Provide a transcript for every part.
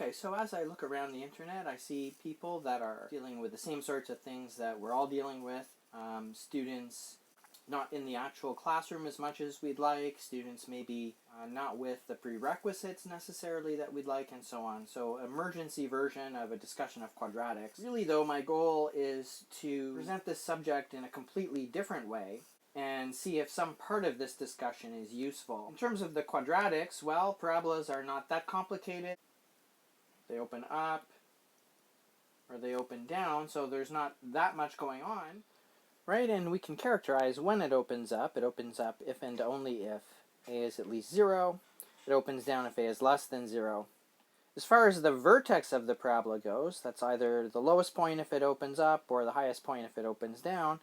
Okay, so as I look around the internet, I see people that are dealing with the same sorts of things that we're all dealing with. Students not in the actual classroom as much as we'd like, students maybe not with the prerequisites necessarily that we'd like, and so on. So emergency version of a discussion of quadratics. Really though, my goal is to present this subject in a completely different way and see if some part of this discussion is useful. In terms of the quadratics, well, parabolas are not that complicated. They open up or they open down, so there's not that much going on, right? And we can characterize when it opens up. It opens up if and only if a is at least 0. It opens down if a is less than 0. As far as the vertex of the parabola goes, that's either the lowest point if it opens up or the highest point if it opens down.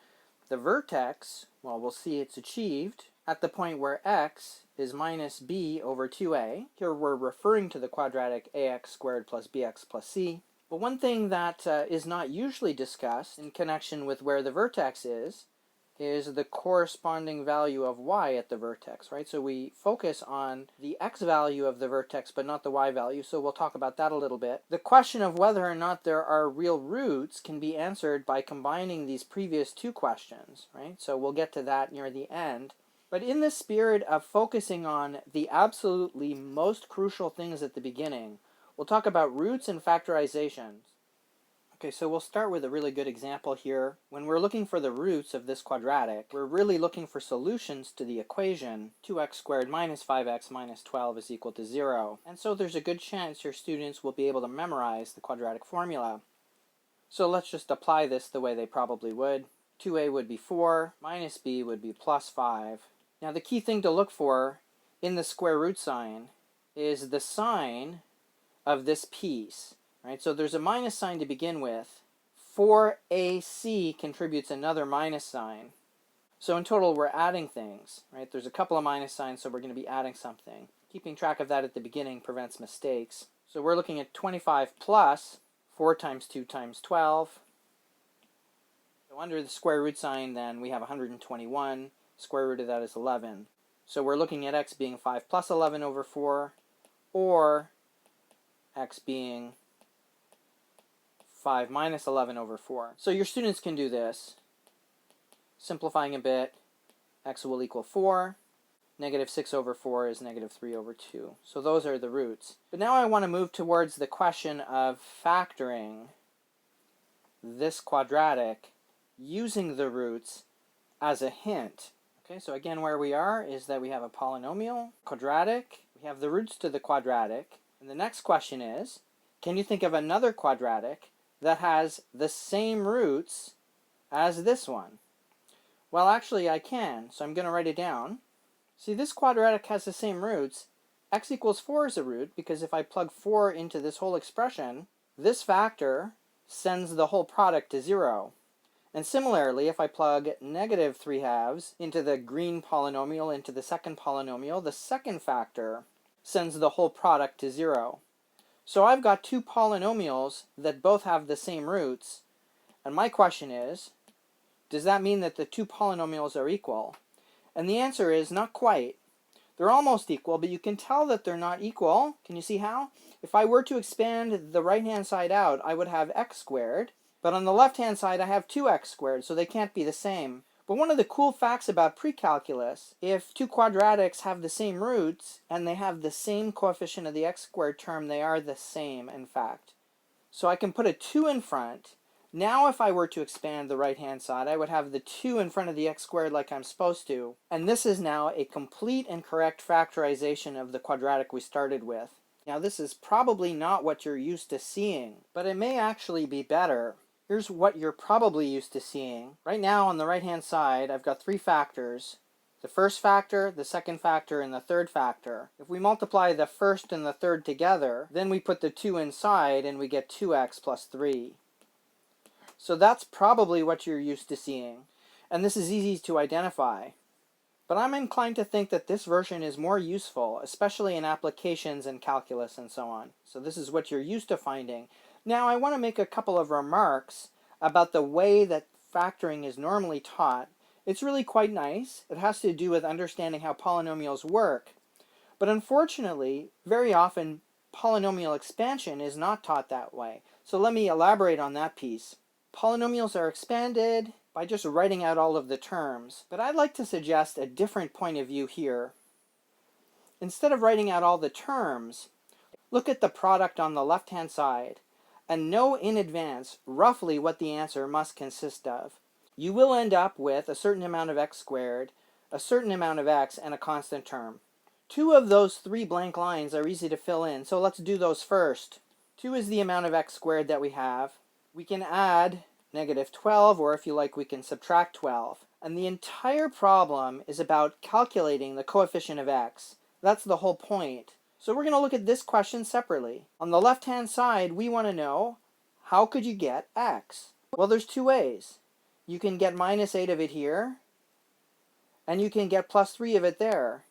The vertex, well, we'll see it's achieved at the point where x is minus b over 2a. Here we're referring to the quadratic ax squared plus bx plus c. But one thing that is not usually discussed in connection with where the vertex is the corresponding value of y at the vertex, right? So we focus on the x value of the vertex, but not the y value, so we'll talk about that a little bit. The question of whether or not there are real roots can be answered by combining these previous two questions, right? So we'll get to that near the end. But in the spirit of focusing on the absolutely most crucial things at the beginning, we'll talk about roots and factorizations. Okay, so we'll start with a really good example here. When we're looking for the roots of this quadratic, we're really looking for solutions to the equation 2x squared minus 5x minus 12 is equal to 0. And so there's a good chance your students will be able to memorize the quadratic formula. So let's just apply this the way they probably would. 2a would be 4, minus b would be plus 5. Now the key thing to look for in the square root sign is the sign of this piece. Right, so there's a minus sign to begin with. 4ac contributes another minus sign. So in total, we're adding things. Right? There's a couple of minus signs, so we're going to be adding something. Keeping track of that at the beginning prevents mistakes. So we're looking at 25 plus 4 times 2 times 12. So under the square root sign, then, we have 121. Square root of that is 11. So we're looking at x being 5 plus 11 over 4, or x being 5 minus 11 over 4. So your students can do this. Simplifying a bit, x will equal 4. Negative 6 over 4 is negative 3 over 2. So those are the roots. But now I want to move towards the question of factoring this quadratic using the roots as a hint. Okay, so again where we are is that we have a polynomial, quadratic, we have the roots to the quadratic, and the next question is, can you think of another quadratic that has the same roots as this one? Well, actually I can, so I'm going to write it down. See, this quadratic has the same roots. X equals 4 is a root, because if I plug 4 into this whole expression, this factor sends the whole product to 0. And similarly, if I plug negative 3/2 into the green polynomial into the second polynomial, the second factor sends the whole product to 0. So I've got two polynomials that both have the same roots, and my question is, does that mean that the two polynomials are equal? And the answer is not quite. They're almost equal, but you can tell that they're not equal. Can you see how? If I were to expand the right-hand side out, I would have x squared, but on the left-hand side I have 2x squared, so they can't be the same. But one of the cool facts about precalculus, if two quadratics have the same roots and they have the same coefficient of the x squared term, they are the same, in fact. So I can put a 2 in front. Now if I were to expand the right-hand side, I would have the 2 in front of the x squared like I'm supposed to. And this is now a complete and correct factorization of the quadratic we started with. Now this is probably not what you're used to seeing, but it may actually be better. Here's what you're probably used to seeing. Right now on the right-hand side, I've got 3 factors. The first factor, the second factor, and the third factor. If we multiply the first and the third together, then we put the 2 inside and we get 2x plus 3. So that's probably what you're used to seeing. And this is easy to identify. But I'm inclined to think that this version is more useful, especially in applications and calculus and so on. So this is what you're used to finding. Now I want to make a couple of remarks about the way that factoring is normally taught. It's really quite nice. It has to do with understanding how polynomials work. But unfortunately, very often polynomial expansion is not taught that way. So let me elaborate on that piece. Polynomials are expanded by just writing out all of the terms, but I'd like to suggest a different point of view here. Instead of writing out all the terms, look at the product on the left-hand side and know in advance roughly what the answer must consist of. You will end up with a certain amount of x squared, a certain amount of x, and a constant term. 2 of those 3 blank lines are easy to fill in, so let's do those first. 2 is the amount of x squared that we have. We can add negative 12, or if you like, we can subtract 12. And the entire problem is about calculating the coefficient of x. That's the whole point. So we're going to look at this question separately. On the left-hand side, we want to know, how could you get x? Well, there's 2 ways. You can get minus 8 of it here, and you can get plus 3 of it there.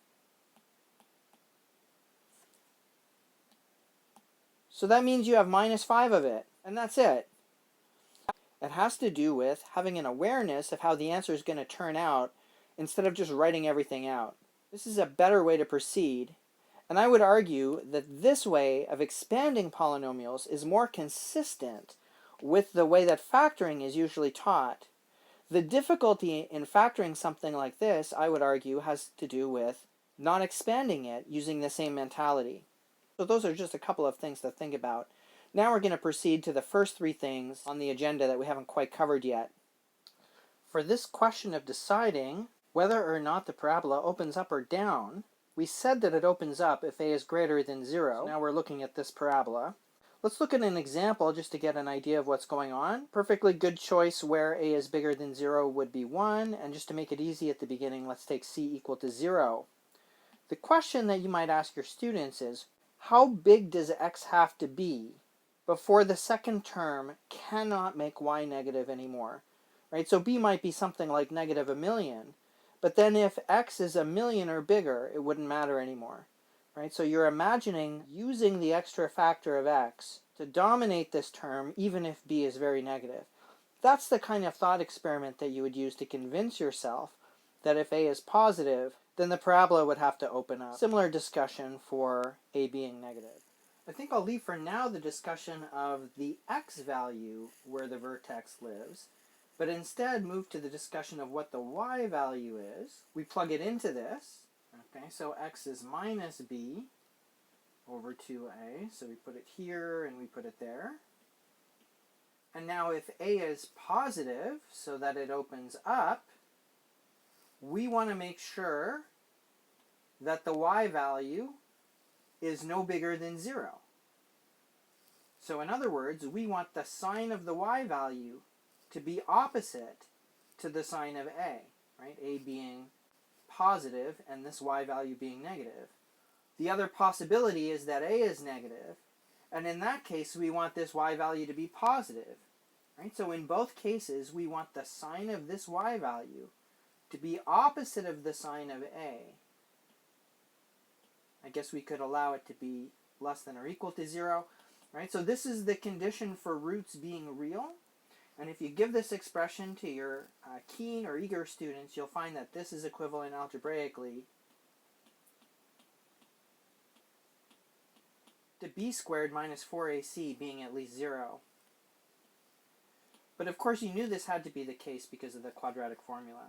So that means you have minus 5 of it, and that's it. It has to do with having an awareness of how the answer is going to turn out instead of just writing everything out. This is a better way to proceed, and I would argue that this way of expanding polynomials is more consistent with the way that factoring is usually taught. The difficulty in factoring something like this, I would argue, has to do with not expanding it using the same mentality. So those are just a couple of things to think about. Now we're going to proceed to the first 3 things on the agenda that we haven't quite covered yet. For this question of deciding whether or not the parabola opens up or down, we said that it opens up if a is greater than 0. So now we're looking at this parabola. Let's look at an example just to get an idea of what's going on. Perfectly good choice where a is bigger than 0 would be 1, and just to make it easy at the beginning, let's take c equal to 0. The question that you might ask your students is, how big does x have to be before the second term cannot make y negative anymore? Right? So b might be something like negative 1,000,000, but then if x is 1,000,000 or bigger, it wouldn't matter anymore. Right? So you're imagining using the extra factor of x to dominate this term even if b is very negative. That's the kind of thought experiment that you would use to convince yourself that if a is positive, then the parabola would have to open up. Similar discussion for a being negative. I think I'll leave for now the discussion of the x value where the vertex lives, but instead move to the discussion of what the y value is. We plug it into this. Okay, so x is minus b over 2a, so we put it here and we put it there. And now if a is positive, so that it opens up, we want to make sure that the y value is no bigger than 0. So in other words, we want the sign of the y value to be opposite to the sign of a, right? A being positive and this y value being negative. The other possibility is that a is negative, and in that case we want this y value to be positive. Right? So in both cases we want the sign of this y value to be opposite of the sign of a. I guess we could allow it to be less than or equal to 0. Right? So this is the condition for roots being real. And if you give this expression to your keen or eager students, you'll find that this is equivalent algebraically to b squared minus 4ac being at least 0. But of course you knew this had to be the case because of the quadratic formula.